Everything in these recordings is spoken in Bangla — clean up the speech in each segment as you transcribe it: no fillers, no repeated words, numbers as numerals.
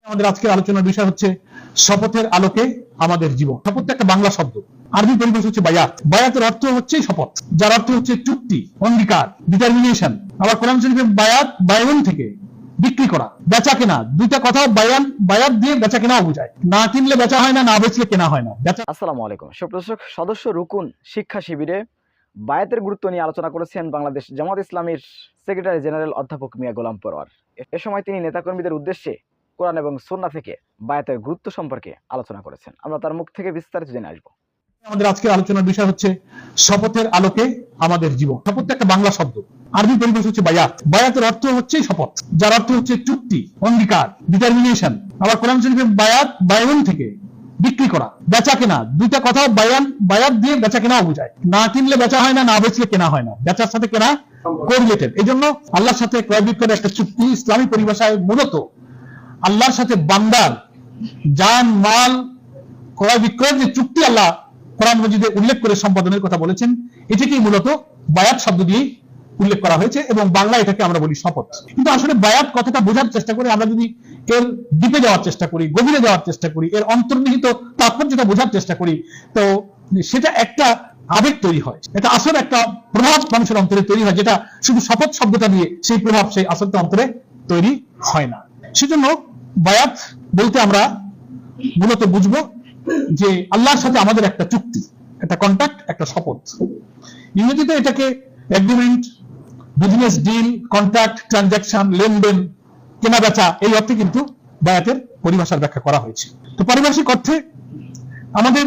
আমাদের আজকের আলোচনার বিষয় হচ্ছে শপথের আলোকে আমাদের জীবন। শপথ একটা বাংলা শব্দ, আরবি পরিভাষা হচ্ছে বায়াত। বায়াতের অর্থ হচ্ছে শপথ, যার অর্থ হচ্ছে চুক্তি, অঙ্গীকার, ডিটারমিনেশন। আবার কোরআন শরীফে বায়াত বায়ন থেকে বিক্রি করা, বেচা কেনা, দুইটা কথা বায়াত দিয়ে বেচা কেনাও বোঝায়। না কিনলে বেচা হয় না, না বেচলে কেনা হয় না। আসসালামু আলাইকুম সুপ্রদর্শক, সদস্য রুকুন শিক্ষা শিবিরে বায়াতের গুরুত্ব নিয়ে আলোচনা করেছেন বাংলাদেশ জামাত ইসলামীর সেক্রেটারি জেনারেল অধ্যাপক মিয়া গোলাম পরোয়ার। এ সময় তিনি নেতাকর্মীদের উদ্দেশ্যে কোরআন এবং সুন্নাহ থেকে বায়াতের গুরুত্ব সম্পর্কে আলোচনা করেছেন। আমরা তার মুখ থেকে বিস্তারিত জেনে আসবো। আমাদের আজকের আলোচনার বিষয় হচ্ছে শপথের আলোকে আমাদের জীবন। শপথ একটা বাংলা শব্দ, আরবি পরিভাষা হচ্ছে বায়াত। বায়াতের অর্থ হচ্ছে শপথ, যার অর্থ হচ্ছে চুক্তি, অঙ্গীকার, ডিটারমিনেশন। আবার কোরআন শরীফে বায়াত বায়ন থেকে বিক্রি করা, বেচা কেনা, দুইটা কথা বায়াত দিয়ে বেচা কেনাও বোঝায়। না কিনলে বেচা হয় না, না বেচলে কেনা হয় না। বেচার সাথে কেনা কোরিলেটেড। এই জন্য আল্লাহর সাথে ক্রয় বিক্রয়ের একটা চুক্তি ইসলামী পরিভাষায় মূলত আল্লাহর সাথে বান্দার জান মাল ক্রয় বিক্রয়ের যে চুক্তি আল্লাহ কোরআন মজিদে উল্লেখ করে সম্পাদনের কথা বলেছেন, এটাকেই মূলত বায়াত শব্দ দিয়ে উল্লেখ করা হয়েছে এবং বাংলা এটাকে আমরা বলি শপথ। কিন্তু আসলে বায়াত কথাটা বোঝার চেষ্টা করি, আমরা যদি এর ডিপে যাওয়ার চেষ্টা করি, গভীরে যাওয়ার চেষ্টা করি, এর অন্তর্নিহিত তাৎপর্যটা বোঝার চেষ্টা করি, তো সেটা একটা আবেগ তৈরি হয়, এটা আসলে একটা প্রভাব মানুষের অন্তরে তৈরি হয়, যেটা শুধু শপথ শব্দটা দিয়ে সেই প্রভাব সেই আসলটা অন্তরে তৈরি হয় না। সেজন্য বায়াত বলতে আমরা মূলত বুঝবো যে আল্লাহর সাথে আমাদের একটা চুক্তি, একটা কন্ট্রাক্ট, একটা শপথ। ইংরেজিতে এটাকে agreement, business deal, contract, transaction, লেনদেন, কেনা বেচা, এই অর্থে কিন্তু বায়াতের পরিভাষার ব্যাখ্যা করা হয়েছে। তো পারিভাষিক অর্থে আমাদের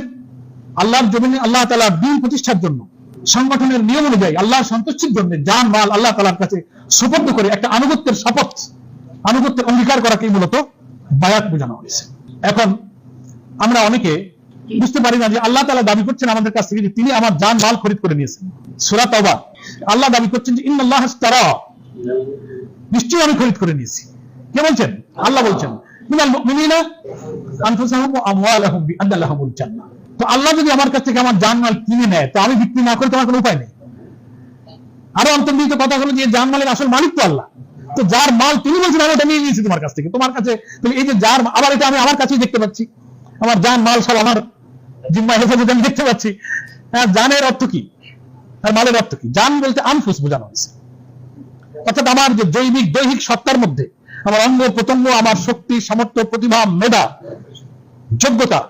আল্লাহর জমিনে আল্লাহ তাআলার দ্বীন প্রতিষ্ঠার জন্য সংগঠনের নিয়ম অনুযায়ী আল্লাহর সন্তুষ্টির জন্য জান মাল আল্লাহ তাআলার কাছে সুপর্দ করে একটা আনুগত্যের শপথ, আনুগত্যের অঙ্গীকার করাকেই মূলত বায়াত বোঝানো হয়েছে। এখন আমরা অনেকে বুঝতে পারি না যে আল্লাহ তাআলা দাবি করছেন আমাদের কাছ থেকে যে তিনি আমার জান মাল খরিদ করে নিয়েছেন। সূরা তাওবা আল্লাহ দাবি করছেন যে ইন্নাল্লাহা ইশতারা, নিশ্চয়ই আমি খরিদ করে নিয়েছি। কে বলছেন? আল্লাহ বলছেন মিনাল মুমিনিনা আনফুসাহুম ওয়া আমওয়ালাহুম বিআন্না লাহুমুল জান্নাহ। তো আল্লাহ যদি আমার কাছ থেকে আমার জান মাল কিনে নেয়, তো আমি বিক্রি না করে তোমার কোনো উপায় নেই। আরো অন্তর্নিহিত কথা হলো যে জান মালের আসল মালিক তো আল্লাহ। তো যার মাল তিনি বলছেন আমি এটা নিয়ে নিয়েছি তোমার কাছ থেকে, তোমার কাছে, তাহলে এই যে যার, আবার এটা আমি আমার কাছেই দেখতে পাচ্ছি, আমার জান মাল সব আমার জিম্মায় হেফাজত আমি দেখতে পাচ্ছি। জানের অর্থ কি আর মালের অর্থ কি? জান বলতে আনফুস বোঝানো হয়েছে, অর্থাৎ আমার যে জৈবিক দৈহিক সত্তার মধ্যে আমার অঙ্গ প্রত্যঙ্গ, আমার শক্তি, সামর্থ্য, প্রতিভা, মেধা, যোগ্যতা,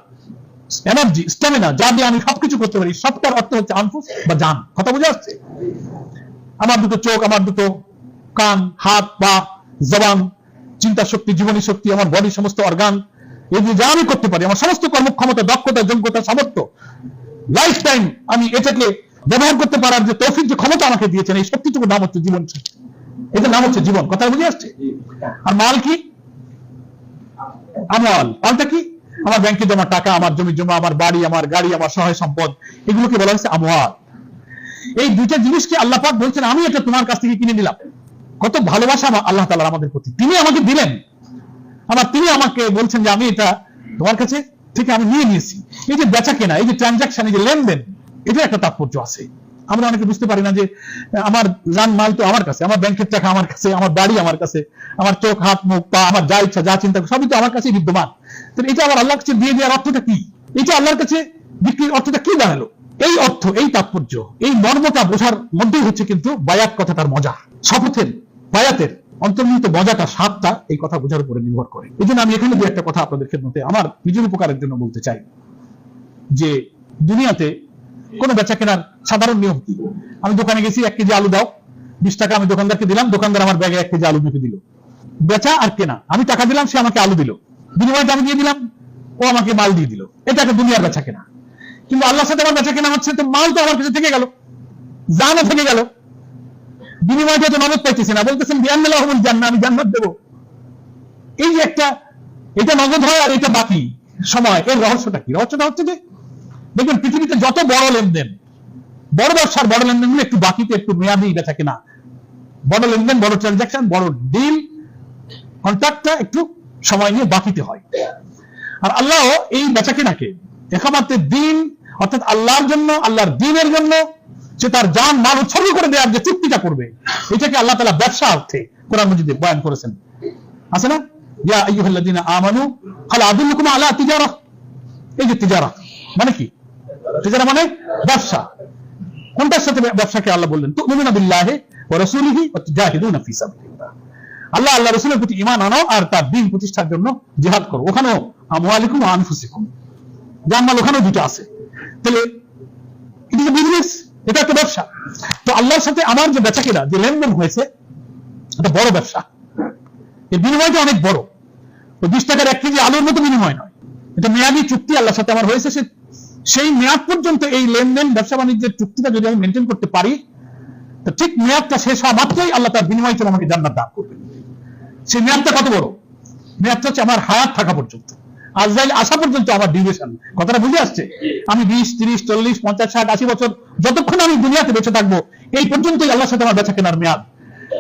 এনার্জি, স্ট্যামিনা, যা দিয়ে আমি সবকিছু করতে পারি, সবটার অর্থ হচ্ছে আনফুস বা জান। কথা বুঝে আসছে? আমার দুটো চোখ, আমার দুটো কান, হাত, পা, জবান, চিন্তা শক্তি, জীবনী শক্তি, আমার বডির সমস্ত অর্গান, এই যে যা আমি করতে পারি, আমার সমস্ত কর্মক্ষমতা, দক্ষতা, যোগ্যতা, সামর্থ্য, লাইফ টাইম আমি এটাকে ব্যবহার করতে পারার যে তৌফিক, যে ক্ষমতা আমাকে দিয়েছেন, এই শক্তিটুকু নাম হচ্ছে জীবন। এটার নাম হচ্ছে জীবন। কথা বুঝে আসছে? আর মাল কি? আমল। মালটা কি? আমার ব্যাংকে জমা টাকা, আমার জমি জমা, আমার বাড়ি, আমার গাড়ি, আমার সহায় সম্পদ, এগুলোকে বলা হচ্ছে আমওয়াল। এই দুইটা জিনিসকে আল্লাহ পাক বলছেন আমি এটা তোমার কাছ থেকে কিনে নিলাম। কত ভালোবাসা আল্লাহ তাআলার আমাদের প্রতি, তিনি আমাকে দিলেন, তিনি আমাকে বলছেন যে আমি এটা তোমার কাছে থেকে আমি নিয়ে নিয়েছি। এই যে বেচা কেনা, এই যে ট্রানজাকশন, এই যে লেনদেন, এটা একটা তাৎপর্য আছে। আমরা অনেকে বুঝতে পারি না যে আমার জান মাল তো আমার কাছে, আমার ব্যাংকের টাকা আমার কাছে, আমার বাড়ি আমার কাছে, আমার চোখ, হাত, মুখ, পা, আমার যা ইচ্ছা, যা চিন্তা সবই তো আমার কাছে বিদ্যমান। তো এটা আবার আল্লাহর কাছে দিয়ে দেওয়ার অর্থটা কি? এটা আল্লাহর কাছে বিক্রির অর্থটা কি দাঁড়ালো? এই অর্থ, এই তাৎপর্য, এই মর্মটা বোঝার মধ্যেই হচ্ছে কিন্তু বায়াত কথাটার মজা। শপথের, বায়াতের অন্তর্নিহিত মজাটা, স্বাদটা এই কথা বোঝার উপরে নির্ভর করে। এই জন্য আমি এখানে দু একটা কথা আপনাদের খেদমতে আমার নিজের উপকারের জন্য বলতে চাই যে দুনিয়াতে কোন বেচা কেনার সাধারণ নিয়ম কি? আমি দোকানে গেছি, 1 কেজি আলু দাও, 20 টাকা আমি দোকানদারকে দিলাম, দোকানদার আমার ব্যাগে 1 কেজি আলু মেপে দিল। বেচা আর কেনা, আমি টাকা দিলাম, সে আমাকে আলু দিল, বিনিময়ে আমি দিয়ে দিলাম, ও আমাকে মাল দিয়ে দিল। এটা একটা দুনিয়ার বেচা কেনা। কিন্তু আল্লাহর সাথে আমার বেচা কেনা হচ্ছে, তো মাল তো আমার কাছে থেকে গেল, জানও থেকে গেল, বিনিময়টা তো নগদ পাইতেছি না। বলতেছেন বিআন্না লাহুমুল জান্নাহ, আমি জান্নাত দেব। এই যে একটা, এটা নগদ হয় আর এটা বাকি সময়, এর রহস্যটা কি? রহস্যটা হচ্ছে যে দেখবেন পৃথিবীতে যত বড় লেনদেন, বড় ব্যবসার বড় লেনদেনগুলো একটু বাকিতে, একটু মেয়াদি বেচা কেনা, বড় লেনদেন, বড় ট্রানজাকশন, বড় ডিল, কন্ট্রাক্টটা একটু সময় নিয়ে বাকিতে হয়। আর আল্লাহ এই বেচা কেনাকে একামাত্র দিন, অর্থাৎ আল্লাহর জন্য, আল্লাহর দ্বীনের জন্য সে তার জান মাল উৎসর্গ করে দেওয়ার যে চুক্তিটা করবে, এটাকে আল্লাহ তাআলা ব্যবসা অর্থে কোরআন মাজিদে বয়ান করেছেন। আছে না? ইয়া আইয়ুহাল্লাযীনা আমানু হাল আদুল্লুকুম আলা তিজারা। এই যে তিজারা মানে কি? তিজারা মানে ব্যবসা। কোনটার সাথে ব্যবসাকে আল্লাহ বললেন? তুমিনুনা বিল্লাহি ওয়া রাসূলিহি ওয়া তুজাহিদুনা ফি সাবিলিল্লাহ। আল্লাহ আল্লাহ রাসূলের প্রতি ঈমান আনো আর তার দ্বীন প্রতিষ্ঠার জন্য জিহাদ করো। ওখানেও আমওয়ালিকুম ওয়া আনফুসিকুম, জানমাল ওখানেও দুটো আছে। তাহলে ইট ইজ এ বিজনেস, এটা একটা ব্যবসা। তো আল্লাহর সাথে আমার যে বেচাকেনা, যে লেনদেন হয়েছে, এটা বড় ব্যবসা। এর বিনিময়টা অনেক বড়। ওই 20 টাকার 1 কেজি আলুর মতো বিনিময় নয়। এটা মেয়াদি চুক্তি আল্লাহর সাথে আমার হয়েছে। সেই মেয়াদ পর্যন্ত এই লেনদেন, ব্যবসা বাণিজ্যের চুক্তিটা যদি আমি মেনটেন করতে পারি, তো ঠিক মেয়াদটা শেষ হওয়া মাত্রই আল্লাহ তার বিনিময় হিসেবে আমাকে জান্নাত দান করবেন। সেই মেয়াদটা কত বড়? মেয়াদটা হচ্ছে আমার হায়াত থাকা পর্যন্ত, আজরাইল আসা পর্যন্ত আমার ডিউরেশন। কথাটা বুঝে আসছে? আমি 20, 30, 40, 50, 60, 80 বছর যতক্ষণ আমি দুনিয়াতে বেঁচে থাকবো, এই পর্যন্তই আল্লাহর সাথে আমার বেচা কেনার মেয়াদ।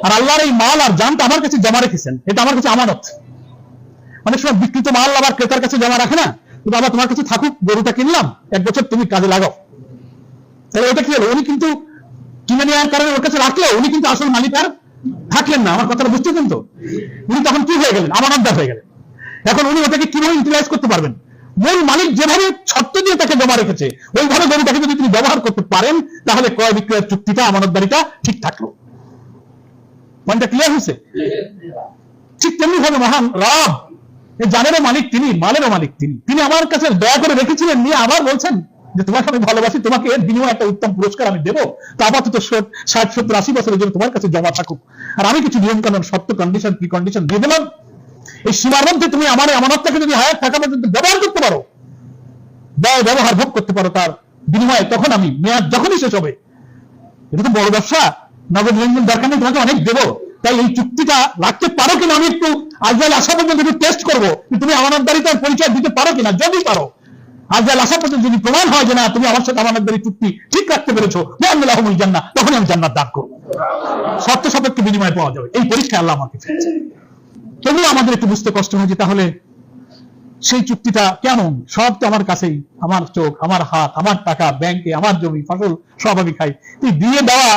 আর আল্লাহর এই মাল আর জানটা আমার কাছে জমা রেখেছেন, এটা আমার কাছে আমানত। অনেক সময় বিকৃত মাল আবার ক্রেতার কাছে জমা রাখে না, কিন্তু আবার তোমার কাছে থাকুক, গরুটা কিনলাম, 1 বছর তুমি কাজে লাগাও। তাহলে ওটা কি হলো? উনি কিন্তু কিনে নেওয়ার কারণে ওর কাছে রাখলো, উনি কিন্তু আসল মালিক আর থাকলেন না। আমার কথাটা বুঝতেছেন তো? উনি তখন কি হয়ে গেলেন? আমানতদার হয়ে গেলেন। এখন উনি ওটাকে কিভাবে ইউটিলাইজ করতে পারবেন? মূল মালিক যেভাবে শর্ত দিয়ে তাকে জমা রেখেছে, ওইভাবে গরুটাকে যদি তিনি ব্যবহার করতে পারেন, তাহলে ক্রয় বিক্রয়ের চুক্তিটা, আমানতদারিটা ঠিক থাকলো। পয়েন্টটা ক্লিয়ার হয়েছে? ঠিক তেমনি ভাবে মহান রব, এই জানেরও মালিক তিনি, মালেরও মালিক তিনি। তিনি আমার কাছে দয়া করে রেখেছিলেন, নিয়ে আবার বলছেন যে তোমাকে আমি ভালোবাসি, তোমাকে এর বিনিময়ে একটা উত্তম পুরস্কার আমি দেবো। তা আপাতত 60, 70, 80 বছরের জন্য তোমার কাছে জমা থাকুক, আর আমি কিছু নিয়ম কানুন, শর্ত, কন্ডিশন, প্রি কন্ডিশন দিয়ে দিলাম। এই সীমার মধ্যে তুমি আমার আমানতটাকে যদি হায়াত থাকা পর্যন্ত ব্যবহার করতে পারো, ব্যয় ব্যবহার ভোগ করতে পারো তার বিনিময়ে, তখন আমি মেয়াদ যখনই শেষ হবে, এটা তো বড় ব্যবসা, নগদ লেনদেন দরকার নেই, তোমাকে অনেক দেবো। তাই এই চুক্তিটা রাখতে পারো কিনা আমি একটু আজরাইল আসা পর্যন্ত একটু টেস্ট করবো, তুমি আমানতদারিতার পরিচয় দিতে পারো কিনা। যদি পারো, আজরাইল আসা পর্যন্ত যদি প্রমাণ হয় যে না তুমি আমার সাথে আমানতদারি চুক্তি ঠিক রাখতে পেরেছো, বিআল্লাহুল জান্নাহ, তখন আমি জান্নাত দান করবো। শর্ত সাপেক্ষে বিনিময় পাওয়া যাবে। এই পরীক্ষা আল্লাহ আমাকে ফেলছে। তবুও আমাদের একটু বুঝতে কষ্ট হয় যে তাহলে সেই চুক্তিটা কেমন? সব তো আমার কাছেই, আমার চোখ, আমার হাত, আমার টাকা, ব্যাংকে, আমার জমি ফসল সব আমি খাই। দিয়ে দেওয়া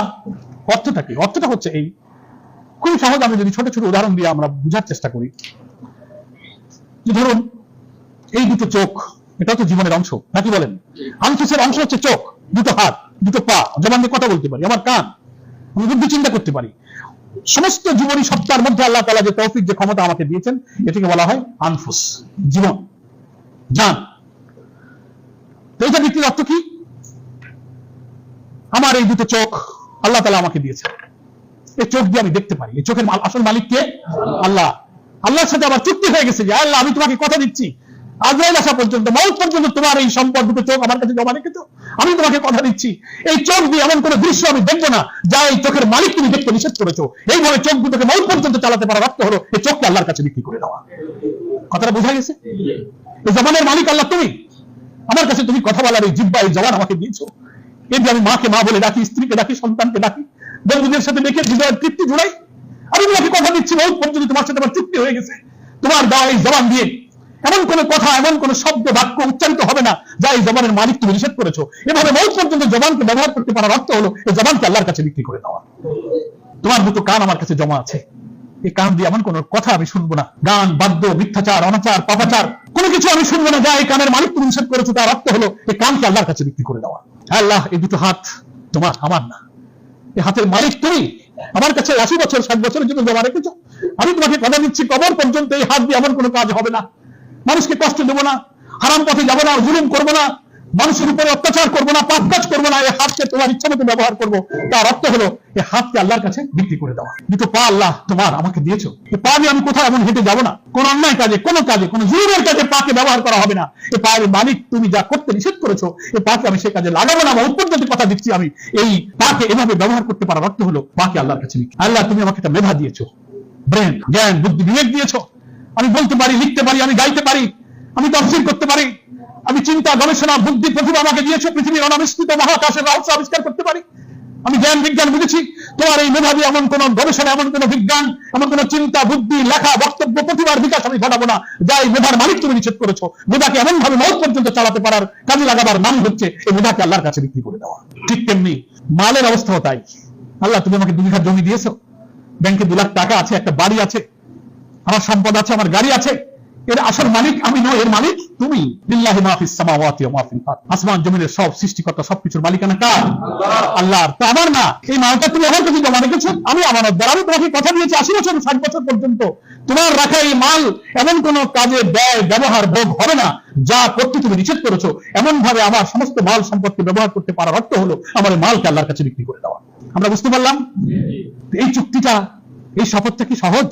অর্থটা কি? অর্থটা হচ্ছে এই, খুব সহজ। আমি যদি ছোট ছোট উদাহরণ দিয়ে আমরা বুঝার চেষ্টা করি, যে ধরুন এই দুটো চোখ, এটা তো জীবনের অংশ, নাকি বলেন? আনফুসের অংশ হচ্ছে চোখ, দুটো হাত, দুটো পা, জবান দিয়ে কথা বলতে পারি, আমার কান, আমি বুদ্ধি চিন্তা করতে পারি। সমস্ত জীবনী সত্তার মধ্যে আল্লাহ তাআলা যে তৌফিক, যে ক্ষমতা আমাকে দিয়েছেন, এটাকে বলা হয় আনফুস, জীবন, জান। তো এটা বিক্রির অর্থ কি? আমার এই দুটো চোখ আল্লাহ তাআলা আমাকে দিয়েছেন, এই চোখ দিয়ে আমি দেখতে পারি। এই চোখের আসল মালিক কে? আল্লাহ। আল্লাহর সাথে আবার চুক্তি হয়ে গেছে যে আল্লাহ, আমি তোমাকে কথা দিচ্ছি, আজরাইল আসা পর্যন্ত, মউত পর্যন্ত তোমার এই সম্পদ, দুটো চোখ আমার কাছে জমা রেখেছো। আমি তোমাকে কথা দিচ্ছি, এই চোখ দিয়ে এমন কোনো দৃশ্য আমি দেখবো না যা এই চোখের মালিক তুমি দেখতে নিষেধ করেছো। এইভাবে চোখ দুটোকে মউত পর্যন্ত চালাতে পারার অর্থ হলো এই চোখকে আল্লাহর কাছে বিক্রি করে দেওয়া। কথাটা বোঝা গেছে? এই জবানের মালিক আল্লাহ তুমি, আমার কাছে তুমি কথা বলার এই জিহ্বা, এই জবান আমাকে দিয়েছো। এই যে আমি মাকে মা বলে ডাকি, স্ত্রীকে ডাকি, সন্তানকে ডাকি, বন্ধুদের সাথে ডেকে হৃদয়ের তৃপ্তি জুড়াই। আমি তোমাকে কথা দিচ্ছি, মউত পর্যন্ত তোমার সাথে আমার চুক্তি হয়ে গেছে। তোমার দেওয়া এই জবান দিয়ে এমন কোন কথা, এমন কোন শব্দ, বাক্য উচ্চারিত হবে না যা এই জবানের মালিক তুমি নিষেধ করেছো। এভাবে মউত পর্যন্ত জবানকে ব্যবহার করতে পারার অর্থ হলো এই জবানকে আল্লাহর কাছে বিক্রি করে দেওয়া। তোমার দুটো কান আমার কাছে জমা আছে, এই কান দিয়ে এমন কোন কথা আমি শুনবো না, গান, বাদ্য, মিথ্যাচার, অনাচার, পাপাচার, কোনো কিছু আমি শুনবো না যা এই কানের মালিক তুমি নিষেধ করেছো। তার অর্থ হলো এই কানকে আল্লাহর কাছে বিক্রি করে দেওয়া। আল্লাহ, এই দুটো হাত তোমার, আমার না। এই হাতের মালিক তুমি, আমার কাছে 80 বছর 60 বছরের জন্য জমা রেখেছো। আমি তোমাকে কথা দিচ্ছি, কবর পর্যন্ত এই হাত দিয়ে এমন কোনো কাজ হবে না, মানুষকে কষ্ট দেবো না, হারাম পথে যাবো না, জুলুম করবো না, মানুষের উপরে অত্যাচার করবো না, পাপ কাজ করবো না। এই হাতকে তোমার ইচ্ছা মতো ব্যবহার করবো। তার অর্থ হলো এই হাতকে আল্লাহর কাছে বিক্রি করে দেওয়া। দুটো পা আল্লাহ তোমার, আমাকে দিয়েছো। এই পা দিয়ে আমি কোথাও এমন হেঁটে যাবো না, কোন অন্যায় কাজে, কোনো কাজে, কোনো জুলুমের কাজে পাকে ব্যবহার করা হবে না। এই পায়ের মালিক তুমি, যা করতে নিষেধ করেছো, এই পাকে আমি সে কাজে লাগাবো না। পর্যন্ত কথা দিচ্ছি, আমি এই পাকে এভাবে ব্যবহার করতে পারার অর্থ হলো পাকে আল্লাহর কাছে বিক্রি। আল্লাহ, তুমি আমাকে একটা মেধা দিয়েছো, ব্রেন, জ্ঞান, বুদ্ধি, বিবেক দিয়েছো। আমি বলতে পারি, লিখতে পারি, আমি গাইতে পারি, আমি তাফসীর করতে পারি, আমি চিন্তা, গবেষণা, বুদ্ধি, প্রতিভা আমাকে দিয়েছো। পৃথিবীর অনাবিষ্কৃত মহাকাশের রহস্য আবিষ্কার করতে পারি, আমি জ্ঞান বিজ্ঞান বুঝেছি। তোমার এই মেধাবী এমন কোন গবেষণা, এমন কোন বিজ্ঞান, এমন কোন চিন্তা, বুদ্ধি, লেখা, বক্তব্য, প্রতিভার বিকাশ আমি ঘটাবো না যা এই মেধার মালিক তুমি নিষেধ করেছো। মেধাকে এমন ভাবে মউত পর্যন্ত চালাতে পারার, কাজে লাগাবার নাম হচ্ছে এই মেধাকে আল্লাহর কাছে বিক্রি করে দেওয়া। ঠিক তেমনি মালের অবস্থাও তাই। আল্লাহ, তুমি আমাকে 2 বিঘা জমি দিয়েছো, ব্যাংকে 2 লাখ টাকা আছে, একটা বাড়ি আছে, আমার সম্পদ আছে, আমার গাড়ি আছে, এর আসল মালিক আমি নই, এর মালিক তুমি। লিল্লাহি মা ফিস সামাওয়াতি ওয়া মা ফিল আরদ। আসমান জমিনের সব সৃষ্টিকর্তা, সবকিছুর মালিকানা কার? আল্লাহর। তো আমার না, এই মালটা তুমি আমার কাছে জমা রেখেছো, আমি আমানতদার। আমি তোমাকে কথা দিয়েছি 80 বছর 60 বছর পর্যন্ত তোমার রাখা এই মাল এমন কোন কাজে ব্যয় ব্যবহার ভোগ হবে না যা করতে তুমি নিষেধ করেছো। এমন ভাবে আমার সমস্ত মাল সম্পদকে ব্যবহার করতে পারার অর্থ হলো আমার এই মালকে আল্লাহর কাছে বিক্রি করে দেওয়া। আমরা বুঝতে পারলাম? এই চুক্তিটা, এই শপথটা কি সহজ?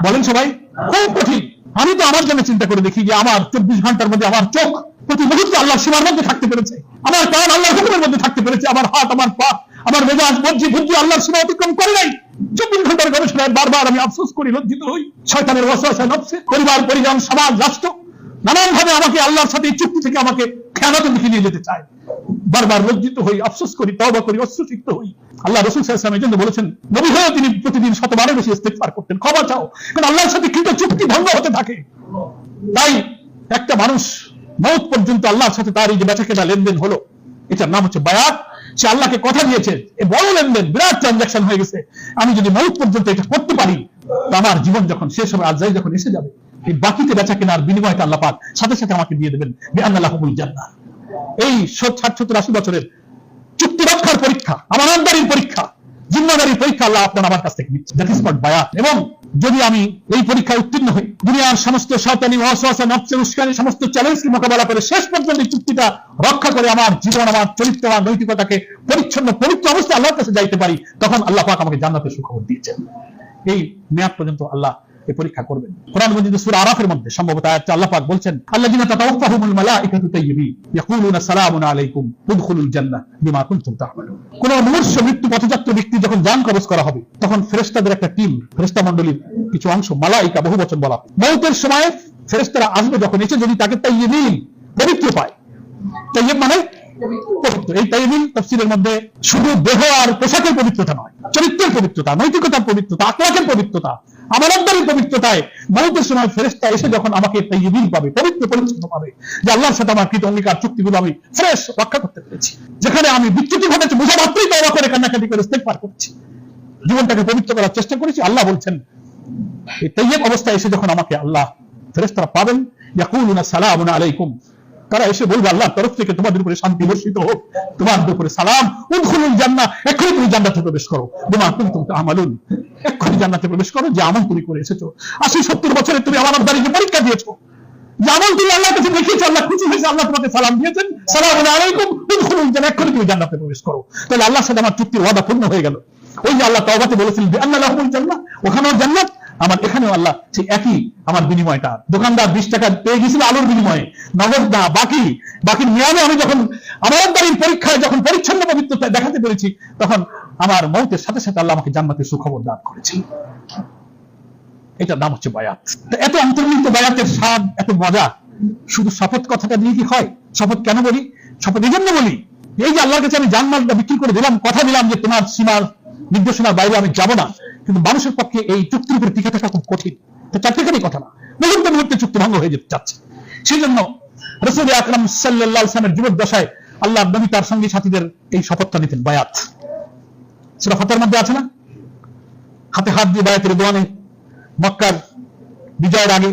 বলেন সবাই, খুব কঠিন। আমি তো আমার জন্য চিন্তা করে দেখি যে আমার 24 ঘন্টার মধ্যে আমার চোখ প্রতি মুহূর্তে আল্লাহর সীমার মধ্যে থাকতে পেরেছে, আমার কান আল্লাহর হুকুমের মধ্যে থাকতে পেরেছে, আমার হাত, আমার পা, আমার মেজাজ, মর্জি বুদ্ধি আল্লাহর সীমা অতিক্রম করে নাই। 24 ঘন্টার গবেষণায় বারবার আমি আফসোস করি, লজ্জিত হই। শয়তানের ওয়াসওয়াসা, নফসে, পরিবার, পরিজন, সমাজ, রাষ্ট্র নানান ভাবে আমাকে আল্লাহর সাথে এই চুক্তি থেকে আমাকে খেয়ানতের দিকে নিয়ে যেতে চায়। বারবার লজ্জিত হই, আফসোস করি, তওবা করি, অশ্রুসিক্ত হই। আল্লাহ রাসূল সাল্লাল্লাহু আলাইহি ওয়াসাল্লাম এজন্য বলেছেন, নবী হয়েও তিনি প্রতিদিন 100 বারের বেশি ইস্তিগফার করতেন, ক্ষমা চাও, কারণ আল্লাহর সাথে কিন্তু চুক্তি ভঙ্গ হতে থাকে। তাই একটা মানুষ মওত পর্যন্ত আল্লাহর সাথে তার এই যে বেচাকেনা লেনদেন হলো, এটার নাম হচ্ছে বায়াত। সে আল্লাহকে কথা দিয়েছে, এ বড় লেনদেন, বিরাট ট্রানজাকশন হয়ে গেছে। আমি যদি মওত পর্যন্ত এটা করতে পারি, তো আমার জীবন যখন শেষ হবে, আজরাইল যখন এসে যাবে, এই বাকিতে বেচাকেনার বিনিময়টা আল্লাহ পাক সাথে সাথে আমাকে দিয়ে দেবেন। বিআন্না লাহুমুল জান্নাহ। এই 60-70-80 বছরের চুক্তি রক্ষার পরীক্ষা, আমানতদারির পরীক্ষা, জিম্মাদারির পরীক্ষা আল্লাহ আপনার আমার কাছ থেকে নিচ্ছে। দ্যাট ইজ কল্ড বায়াত। এবং যদি আমি এই পরীক্ষায় উত্তীর্ণ হই, দুনিয়ার সমস্ত শয়তানি ওয়াসওয়াসা, নফসের উস্কানি, সমস্ত চ্যালেঞ্জকে মোকাবেলা করে শেষ পর্যন্ত এই চুক্তিটা রক্ষা করে আমার জীবন, আমার চরিত্র, আমার নৈতিকতাকে পরিচ্ছন্ন পবিত্র অবস্থায় আল্লাহর কাছে যাইতে পারি, তখন আল্লাহ পাক আমাকে জান্নাতের সুখবর দিয়েছেন। এই মেয়াদ পর্যন্ত আল্লাহ এই পরীক্ষা করবেন। কোরআন মজিদে সূরা আরাফের মধ্যে সম্ভবত আয়াতটা আল্লাহ পাক বলছেন, আল্লাযিনা তাতাওয়াফাহুমুল মালাইকাতু তাইয়্যিবিন ইয়াকুলুনা সালামুন আলাইকুম উদখুলুল জান্নাহ বিমা কুনতুম তা'মালুন। কোন মুমূর্ষ মৃত্যু পথযাত্রী ব্যক্তি যখন জান কবজ করা হবে, তখন ফেরেশতাদের একটা টিম, ফেরেশতা মণ্ডলীর কিছু অংশ, মালাইকা বহুবচন বলা, মওতের সময় ফেরেশতারা আসবে যখন, এসে যদি তাকে তাইয়্যিবিন, পবিত্র পায়। তাইয়্যিব মানে পবিত্র। এই তাইয়্যিবিন তাফসীরের মধ্যে শুধু দেহ আর পোশাকের পবিত্রতা নয়, চরিত্রের পবিত্রতা, নৈতিকতার পবিত্রতা, আখলাকের পবিত্রতা, আমানতদারির পবিত্রতায় মওতের সময় ফেরেশতা এসে যখন আমাকে তাইয়্যিবিন পাবে, পবিত্র পরিচ্ছন্ন পাবে, যে আল্লাহর সাথে আমার কৃত অঙ্গীকার চুক্তিগুলো আমি ফ্রেশ রক্ষা করতে পেরেছি, যেখানে আমি বিচ্যুতি ঘটেছে বোঝা মাত্রই তওবা করে কান্নাকাটি করে ইস্তিগফার করছি, জীবনটাকে পবিত্র করার চেষ্টা করেছি। আল্লাহ বলছেন, এই তাইয়্যিব অবস্থায় এসে যখন আমাকে আল্লাহ ফেরেশতারা পাবেন, ইয়াকুলুনা সালামুন আলাইকুম, তারা এসে বলবে আল্লাহর তরফ থেকে তোমাদের উপরে শান্তি বর্ষিত হোক, তোমাদের উপরে সালাম, উদখুলুল জান্নাহ, এক্ষুনি তুমি জান্নাতে প্রবেশ করো, বিমা কুনতুম তা'মালুন, এক্ষুনি জান্নাতে প্রবেশ করো, যে আমল তুমি করে এসেছো। 80-70 বছরে তুমি আমানতদারি যে পরীক্ষা দিয়েছো, যে আমল তুমি আল্লাহর কাছে দেখিয়েছো, আল্লাহ খুশি হয়েছে, আল্লাহ তোমাকে সালাম দিয়েছেন, সালামুন আলাইকুম উদখুলুল জান্নাহ, এক্ষুনি তুমি জান্নাতে প্রবেশ করো। তাহলে আল্লাহর সাথে আমার চুক্তির ওয়াদা পূর্ণ হয়ে গেল। ওই যে আল্লাহ তাওবাতে বলেছিলেন বিআন্না লাহুমুল জান্নাহ, ওখানেও জান্নাত, আমার এখানেও আল্লাহ ঠিক একই আমার বিনিময়টা। দোকানদার 20 টাকা পেয়ে গেছিল আলুর বিনিময়ে, নগদ না, বাকির মেয়াদে আমি যখন আমানতদারির পরীক্ষায় যখন পরিচ্ছন্ন পবিত্রতা দেখাতে পেরেছি, তখন আমার মওতের সাথে সাথে আল্লাহ আমাকে জান্নাতের সুখবর দান করেছেন। এটার নাম হচ্ছে বায়াত। এত অন্তর্নিহিত বায়াতের স্বাদ, এত মজা শুধু শপথ কথাটা দিয়ে কি হয়? শপথ কেন বলি? শপথ এই জন্য বলি, এই যে আল্লাহর কাছে আমি জানমালটা বিক্রি করে দিলাম, কথা দিলাম যে তোমার সীমার নির্দেশনার বাইরে আমি যাব না, কিন্তু মানুষের পক্ষে এই চুক্তির উপরে টিকে থাকা খুব কঠিন। তো চারটেখানি কথা না, মুহূর্তে মুহূর্তে চুক্তি ভঙ্গ হয়ে যেতে চাচ্ছে। সেই জন্য রাসূল আকরাম সাল্লাল্লাহু আলাইহি ওয়াসাল্লামের জীবদ্দশায় আল্লাহর নবী তার সঙ্গী সাথীদের এই শপথটা নিতেন, বায়াত। সূরা ফাতহার মধ্যে আছে না, হাতে হাত দিয়ে বায়াতের দোয়ানে, মক্কার বিজয়ের আগে,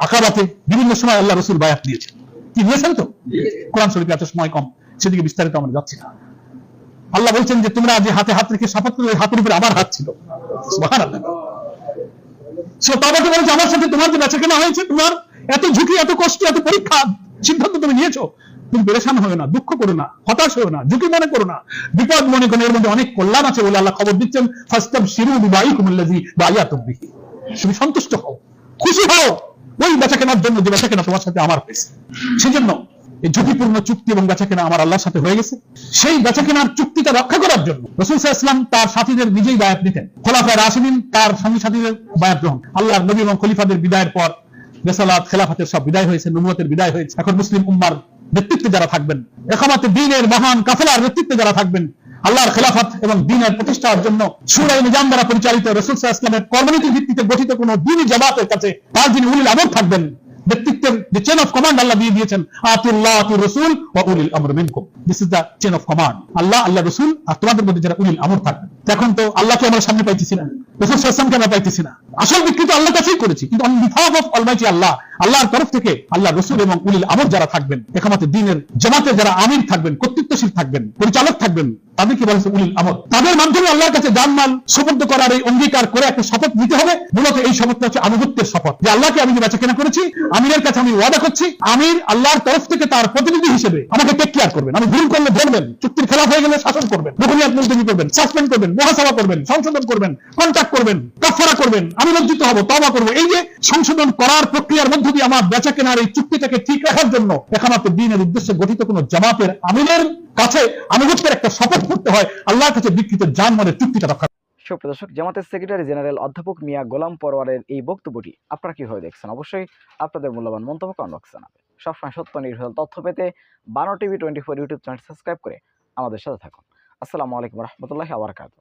আকাবাতে, বিভিন্ন সময় আল্লাহ রাসূল বায়াত দিয়েছেন। কি দিয়েছেন? তো কোরআন শরীফে এত সময় কম, সেদিকে বিস্তারিত আমরা যাচ্ছি না। আল্লাহ বলছেন যে তোমরা যে হাতে হাত রেখে শপথ করলে, হাতের উপরে আমার হাত ছিল। সুবহানাল্লাহ। সে তাওবাতে বলছে, আমার সাথে তোমার যে বেচাকেনা হয়েছে, তোমার এত ঝুঁকি, এত কষ্ট, এত পরীক্ষা, সিদ্ধান্ত তুমি নিয়েছো, তুমি পেরেশান হও না, দুঃখ করো না, হতাশ হও না, ঝুঁকি মনে করো না, বিপদ মনে করো, এর মধ্যে অনেক কল্যাণ আছে বলে আল্লাহ খবর দিচ্ছেন। ফাস্তাবশিরু বিবাইকুমুল্লাযী বায়াতুম বিহি, তুমি সন্তুষ্ট হও, খুশি হও ওই বেচাকেনার জন্য যে বেচাকেনা তোমার সাথে আমার হয়েছে। সেজন্য এই ঝুঁকিপূর্ণ চুক্তি এবং বেচাকেনা আমার আল্লাহর সাথে হয়ে গেছে। সেই বেচাকেনার চুক্তিটা রক্ষা করার জন্য রাসূল সাল্লাল্লাহু আলাইহি ওয়াসাল্লাম তার সাথীদের নিজেই বায়াত দিতেন। খোলাফায়ে রাশিদিন তার সঙ্গী সাথীদের বায়াত গ্রহণ। আল্লাহর নবী এবং খলিফাদের বিদায়ের পর রিসালাত, খেলাফতের সব বিদায় হয়েছে, নবুয়তের বিদায় হয়েছে। এখন মুসলিম উম্মার নেতৃত্বে যারা থাকবেন, ইকামাতে দ্বীনের মহান কাফেলার নেতৃত্বে যারা থাকবেন, আল্লাহর খেলাফত এবং দ্বীনের প্রতিষ্ঠার জন্য শূরা নিজাম দ্বারা পরিচালিত রাসূল সাল্লাল্লাহু আলাইহি ওয়াসাল্লামের কর্মনীতির ভিত্তিতে গঠিত কোন দ্বীনি জামাতের কাছে তার যিনি উলিল আমর থাকবেন, নেতৃত্ব নেতৃত্বের যে চেন অফ কমান্ড আল্লাহ দিয়ে দিয়েছেন, আতিউল্লাহ আতিউর রাসূল ওয়া উলিল আমর মিনকুম, this is the chain of command. আল্লাহ, আল্লাহ রাসূল আর তোমাদের মধ্যে যারা উলিল আমর থাকবে। এখন তো আল্লাহকে আমরা সামনে পাইতেছি না, রাসূল সাল্লাল্লাহু আলাইহি ওয়াসাল্লামকে আমরা পাইতেছি না। আসল বিকৃত আল্লাহর কাছেই করেছি, কিন্তু অন বিহাফ অফ অলমাইটি আল্লাহ, আল্লাহর তরফ থেকে আল্লাহ রাসূল এবং উলিল আমর যারা থাকবেন, একামতে দ্বীনের জামাতের যারা আমির থাকবেন, কর্তৃত্বশীল থাকবেন, পরিচালক থাকবেন, তাদেরকে বলা হয়েছে উলিল আমর। তাদের মাধ্যমে আল্লাহর কাছে জানমাল সুপর্দ করার এই অঙ্গীকার করে একটা শপথ নিতে হবে। মূলত এই শপথটা হচ্ছে আনুগত্যের শপথ, যে আল্লাহকে আমি যে বেচাকেনা করেছি, আমিরের কাছে আমি ওয়াদা করছি, আমির আল্লাহর তরফ থেকে তার প্রতিনিধি হিসেবে আমাকে টেক কেয়ার করবেন। আমি ভুল করলে ধরবেন, চুক্তির খেলাফ হয়ে গেলে শাসন করবেন, রুকনিয়াত মুলতবি করবেন, সাসপেন্ড করবেন, মুহাসাবা করবেন, সংশোধন করবেন, কন্ট্যাক্ট করবেন, কাফারা করবেন, আমি লজ্জিত হব, তওবা করব। এই যে সংশোধন করার প্রক্রিয়ার মধ্য দিয়ে আমার বেচাকেনার এই চুক্তিটাকে ঠিক রাখার জন্য একামতে দ্বীনের উদ্দেশ্যে গঠিত কোন জামাতের আমিরের কাছে আনুগত্যের একটা শপথ করতে হয়, আল্লাহর কাছে বিকৃত জানমালের চুক্তিটা রক্ষা। সুপ্রদর্শক, জামাতের সেক্রেটারি জেনারেল অধ্যাপক মিয়া গোলাম পরওয়ারের এই বক্তব্যটি আপনারা কিভাবে দেখছেন? অবশ্যই আপনাদের মূল্যবান মন্তব্য কমেন্ট বক্সে জানাবেন। সবসময় সত্য নির্ভুল তথ্য পেতে 12 টিভি 24 ইউটিউব চ্যানেল সাবস্ক্রাইব করে আমাদের সাথে থাকুন। আসসালামু আলাইকুম রহমতুল্লাহি ওয়া বারাকাতুহু।